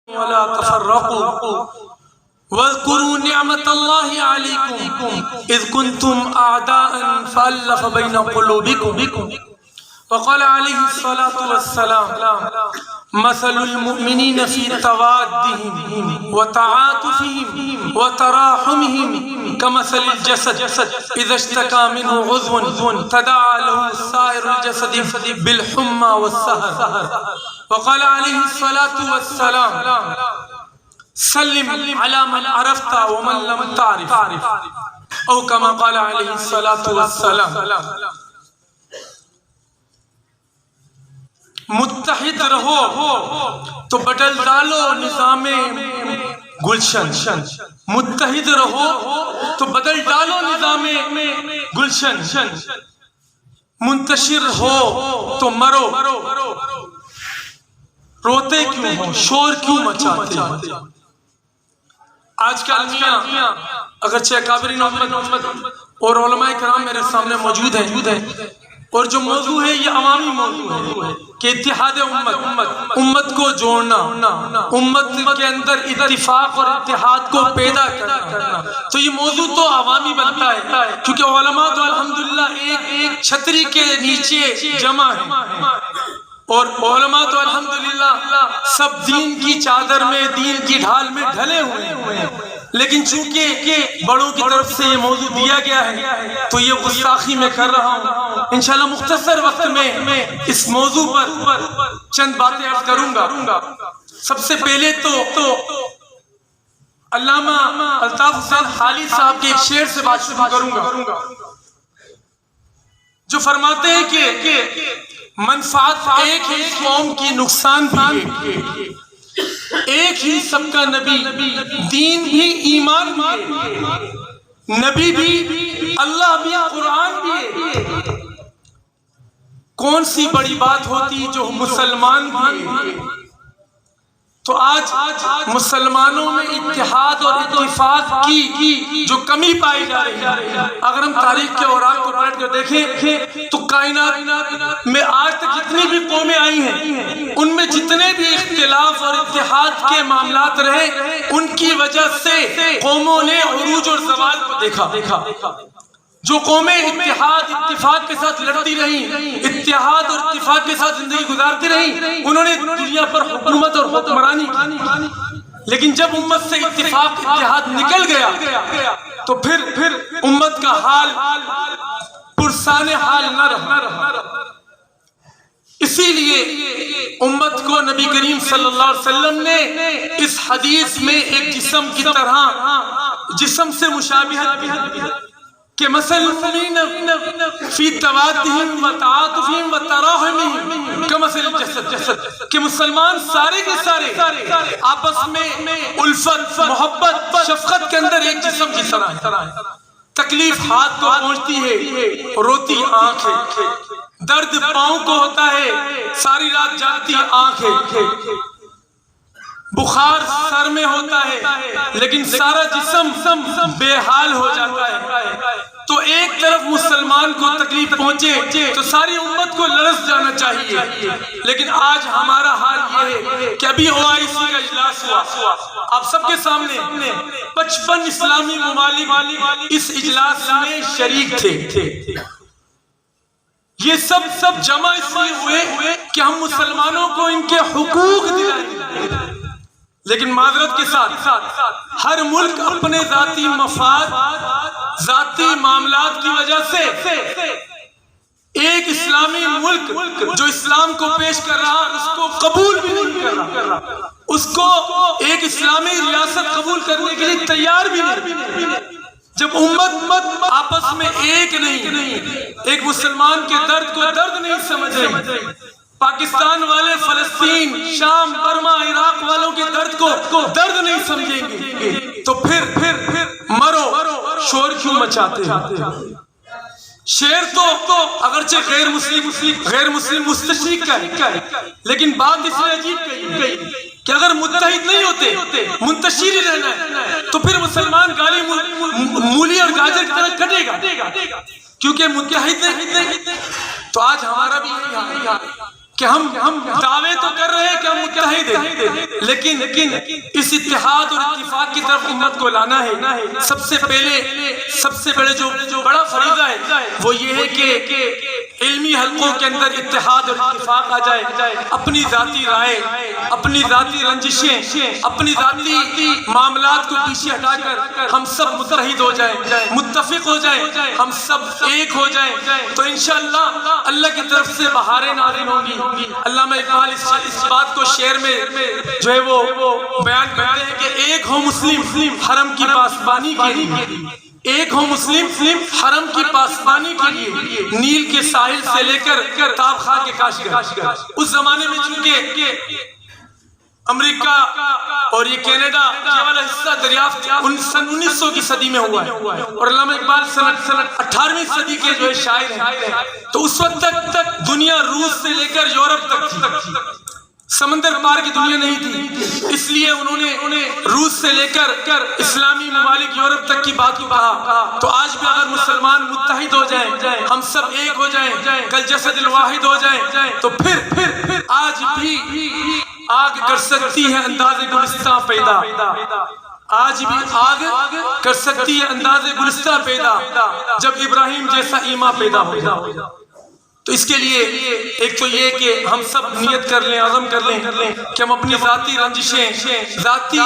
ولا تفرقوا واذكروا نعمة الله عليكم إذ كنتم أعداء فألف بين قلوبكم وقال عليه الصلاة والسلام مثل المؤمنين في توادهم وتعاطفهم وتراحمهم كمثل الجسد إذا اشتكى منه عضو تداعى له سائر الجسد بالحمى والسهر وقال عليه الصلاة والسلام سلم على من عرفت ومن لم تعرف أو كما قال عليه الصلاة والسلام متحد رہو تو بدل ڈالو نظام گلشن، متحد رہو تو بدل ڈالو نظام گلشن، منتشر ہو تو مرو، روتے کیوں ہو، شور کیوں مچاتے ہو۔ آج کل میاں اگرچہ اکابرین امت اور علماء کرام میرے سامنے موجود ہیں اور جو موضوع ہے یہ عوامی موضوع ہے کہ اتحاد امت کو جوڑنا، امت کے اندر اتفاق اور اتحاد کو پیدا کرنا، تو یہ موضوع تو عوامی بنتا ہے کیونکہ علماء تو الحمدللہ ایک چھتری کے نیچے جمع ہیں اور علماء تو الحمدللہ سب دین کی چادر میں، دین کی ڈھال میں ڈھلے ہوئے ہیں، لیکن چونکہ بڑوں کی طرف سے یہ موضوع دیا گیا ہے تو یہ گستاخی میں کر رہا ہوں۔ انشاءاللہ مختصر وقت میں اس موضوع پر چند باتیں عرض کروں گا۔ سب سے پہلے تو علامہ الطاف حسین حالی صاحب کے ایک شعر سے بات شروع کروں گا جو فرماتے ہیں کہ منفعت ایک ہے قوم کی، نقصان بھی ایک ہی، سب کا نبی، دین بھی ایمان بھی، نبی بھی، اللہ بھی، قرآن بھی، کون سی بڑی بات ہوتی جو مسلمان بھی۔ تو آج مسلمانوں میں اتحاد اور اتفاق کی جو کمی پائی جا رہی ہے، اگر ہم تاریخ کے اوراق کو پلٹ کر دیکھیں تو کائنات میں آج تک جتنی بھی قومیں آئی ہیں ان میں جتنے بھی اختلاف اور اتحاد کے معاملات رہے ان کی وجہ سے قوموں نے عروج اور زوال کو دیکھا۔ جو قومیں اتفاق کے ساتھ لڑتی رہیں، اتحاد اور اتفاق کے ساتھ زندگی گزارتی رہیں، انہوں نے دنیا پر حکومت اور حکمرانی کی، لیکن جب امت سے اتحاد نکل گیا تو پھر امت کا حال پرسان حال نہ رہا۔ اسی لیے امت کو نبی کریم صلی اللہ علیہ وسلم نے اس حدیث میں ایک جسم کی طرح، جسم سے مشابہت بھی کہ مثل المؤمنین فی توادہم و تعاطفہم و تراحمہم کمثل الجسد، کہ مسلمان سارے کے سارے آپس میں الفت، محبت، شفقت کے اندر ایک جسم کی طرح ہے۔ تکلیف ہاتھ کو پہنچتی ہے، روتی آنکھ ہے، درد پاؤں کو ہوتا ہے، ساری رات جاگتی آنکھ ہے، بخار سر میں ہوتا ہے لیکن سارا جسم بے حال ہو جاتا ہے۔ تو ایک طرف مسلمان کو تکلیف پہنچے تو ساری امت کو لرز جانا چاہیے، لیکن آج ہمارا حال یہ ہے کہ ابھی OIC کا اجلاس ہوا، آپ سب کے سامنے 55 اسلامی ممالک اس اجلاس میں شریک تھے۔ یہ سب جمع اس لیے ہوئے کہ ہم مسلمانوں کو ان کے حقوق دلائیں، لیکن معذرت کے ساتھ ہر ملک اپنے ذاتی مفاد، ذاتی معاملات کی وجہ سے ایک اسلامی ملک جو اسلام کو پیش کر رہا اس کو قبول بھی نہیں کر رہا، اس کو ایک اسلامی ریاست قبول کرنے کے لیے تیار بھی نہیں۔ جب امت آپس میں ایک نہیں، ایک مسلمان کے درد کو درد نہیں سمجھ رہی، پاکستان والے فلسطین، شام، برما، عراق والوں کے درد کو درد نہیں سمجھیں گے تو پھر مرو، شور کیوں مچاتے ہیں۔ شعر تو اگرچہ غیر مسلم مستشرق کا ہے، لیکن بات اس میں عجیب کہی کہ اگر متحد نہیں ہوتے، منتشر ہی رہنا ہے تو پھر مسلمان گالی مولی اور گاجر کی طرح کٹے گا، کیونکہ متحد نہیں۔ تو آج ہمارا بھی یہی حال ہے کہ ہم دعوے تو کر رہے ہیں کہ ہم متحد ہیں، لیکن اس اتحاد اور اتفاق کی طرف امت کو لانا ہے۔ سب سے بڑے جو بڑا فریضہ ہے وہ یہ ہے کہ علمی حلقوں کے اندر اتحاد اور اتفاق آ جائے، اپنی ذاتی رائے، اپنی ذاتی رنجشیں، اپنی ذاتی معاملات کو پیچھے ہٹا کر ہم سب متحد ہو جائیں، متفق ہو جائیں، ہم سب ایک ہو جائیں، تو انشاءاللہ اللہ کی طرف سے بہاریں نازل ہوں گی۔ علامہ اقبال اس بات کو شعر میں جو ہے وہ بیان کرتے ہیں کہ ایک ہو مسلم حرم کی پاسبانی کے لیے، ایک ہو مسلم حرم کی پاسبانی کے لیے، نیل کے ساحل سے لے کر تاب خاک کے کاشگر۔ اس زمانے میں چونکہ امریکہ اور یہ کینیڈا یہ والا حصہ دریافت سن 1900 کی صدی میں ہوا ہے، اور علامہ اقبال سن 18ویں صدی کے جو ہے شاعر ہیں، تو اس وقت تک دنیا روس سے لے کر یورپ تک تھی، سمندر پار کی دنیا نہیں تھی، اس لیے انہوں نے روس سے لے کر اسلامی ممالک یورپ تک کی بات کو کہا۔ تو آج بھی اگر مسلمان متحد ہو جائیں، ہم سب ایک ہو جائیں، کل جسد الواحد ہو جائیں، تو پھر آج بھی آگ کر سکتی ہے انداز گلستہ پیدا، آج بھی آگ کر سکتی ہے انداز گلستہ پیدا، جب ابراہیم جیسا ایمان پیدا ہو جائے۔ تو اس کے لیے ایک تو یہ کہ ہم سب نیت کر لیں، عزم کر لیں کہ ہم اپنی ذاتی رنجشیں، ذاتی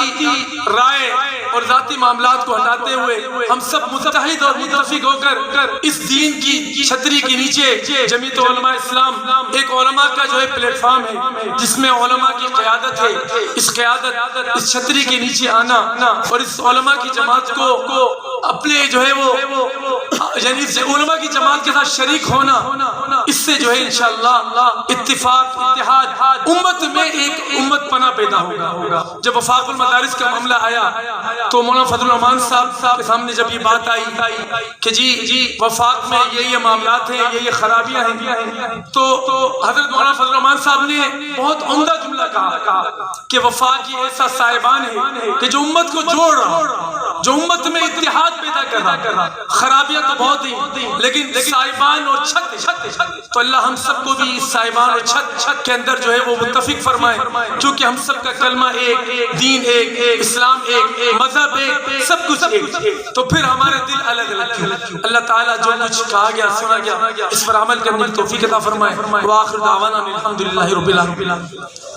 رائے اور ذاتی معاملات کو ہٹاتے ہوئے ہم سب متحد اور متفق ہو کر اس دین کی چھتری کے نیچے جمعیت علماء اسلام ایک علماء کا جو ہے پلیٹ فارم ہے جس میں علماء کی قیادت ہے، اس قیادت اس چھتری کے نیچے آنا اور اس علماء کی جماعت کو اپنے جو ہے وہ یعنی علماء کی جماعت کے ساتھ شریک ہونا، اس سے جو ہے انشاءاللہ اتفاق اتحاد امت میں ایک امت پناہ پیدا ہوگا۔ جب وفاق المدارس کا معاملہ آیا تو مولانا فضل الرحمان صاحب کے سامنے جب یہ بات آئی کہ جی وفاق میں یہ معاملات ہیں، یہ خرابیاں ہیں، تو حضرت مولانا فضل الرحمان صاحب نے بہت عمدہ جملہ کہا کہ وفاق یہ ایسا صاحبان ہے کہ جو امت کو جوڑ رہا، جو امت میں اتحاد پیدا کر رہا، خرابیاں تو بہت ہیں لیکن صاحبان اور چھت، تو اللہ ہم سب کو بھی اس صاحبان اور چھت کے اندر جو ہے وہ متفق فرمائے، کیونکہ ہم سب کا کلمہ ایک، دین ایک، اسلام ایک، مذہب ایک، سب کچھ ایک، تو پھر ہمارے دل الگ الگ کیوں؟ اللہ تعالیٰ جو کچھ کہا گیا سنا گیا اس پر عمل کرنے کی توفیق عطا فرمائے۔ وآخر دعوانا الحمدللہ رب العالمین۔